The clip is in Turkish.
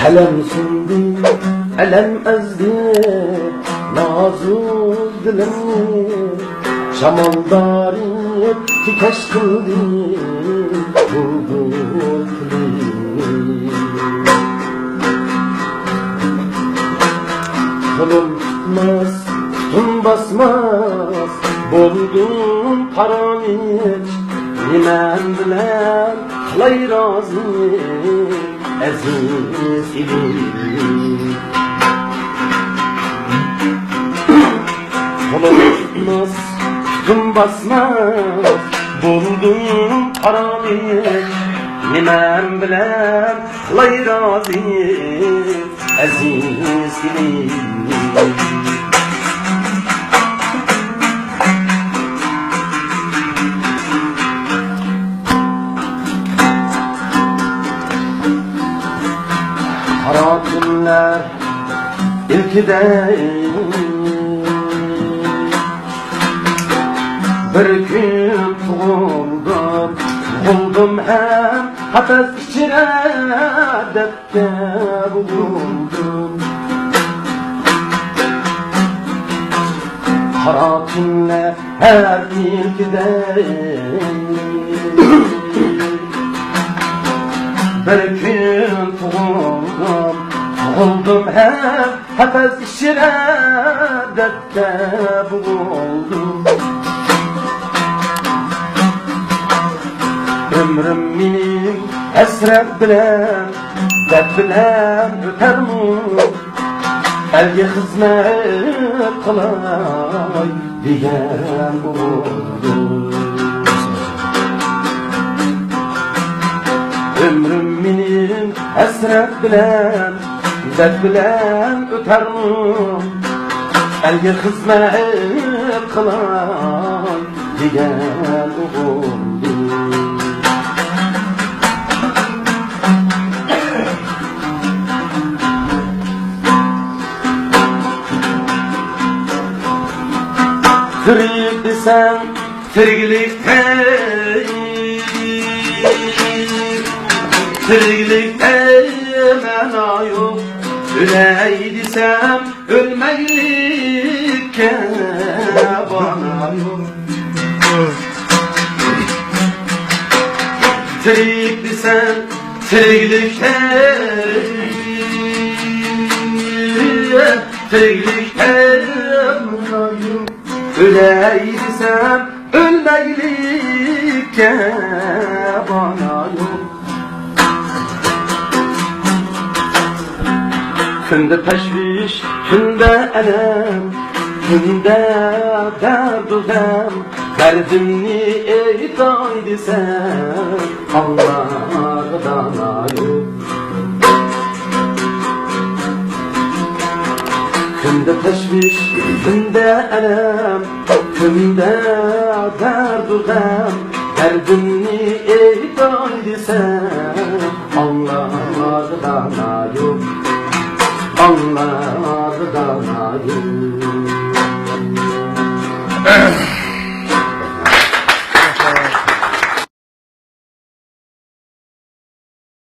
Kalem sundu, elem ezdi, nazuk dilimni, şamaldari tikeş kıldı, bulbulli. Kolum tutmaz, tutum basmaz, buldum paranı, nimen bilen kılay razı, aziz ilim. Kolum tutmaz, tutum basmaz, buldum paranı, nimen bilen kılay razı, aziz ilim. Kara günler ilkide bir gün buldum hem hafız içine depke buldum. Kara günler her ilkide bir gün buldum hem hafız içine depke buldum. Ömrüm benim esret bilen, dert bilen öter mi? Elge hizmet kılay diyen oldu. Ömrüm benim esret bilen, dert bilen öter mi? Elge hizmet kılay diyen oldu. Tirik desem tiriklikte, tiriklikte mana yok. Öley desem ölmeklikke bana yok. Tirik desem tiriklikte, tiriklikte mana yok. Öley desem ölmeklikke bana yok. Günde teşviş, günde elem, günde derd dem, derdimni eyday desem Allah'dan yok. Günde teşviş, günde elem, günde derd dem, derdimni eyday desem Allah'dan yok. Allah